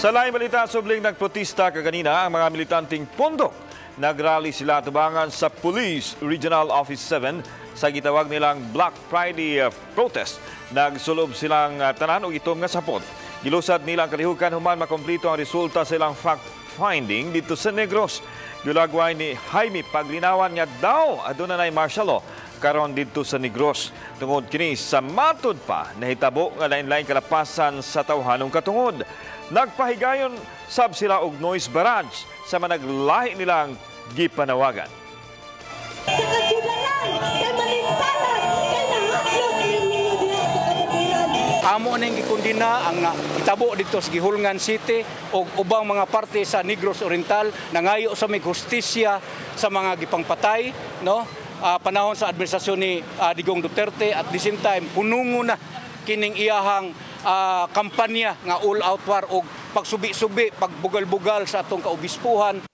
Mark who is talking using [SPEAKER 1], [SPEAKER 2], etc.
[SPEAKER 1] Sa laing balita, subling nagprotesta kaganina ang mga militanteng Pondok. Nagrally sila tubangan sa Police Regional Office 7 sa gitawag nilang Black Friday protest. Nagsulob silang tanan o itom nga sapot. Gilusad nilang kalihukan human makomplito ang resulta sa ilang fact-finding dito sa Negros. Gulagway ni Jaime paglinawan nga daw aduna nay martial law karon dito sa Negros. Tungod kini sa matud pa nahitabo nga lain-lain kalapasan sa tawhanong katungod. Nagpahigayon sab sila og noise barrage sa managlahi nilang gipanawagan.
[SPEAKER 2] Amo ning gikundina ang itabo dito sa Gihulngan City o ubang mga parte sa Negros Oriental nangayo sa may hustisya sa mga gipangpatay, no? Panahon sa administrasyon ni Digong Duterte at the same time punungo na kining iyahang kampanya nga all-out war o pagsubi-subi, pagbugal-bugal sa atong kaobispuhan.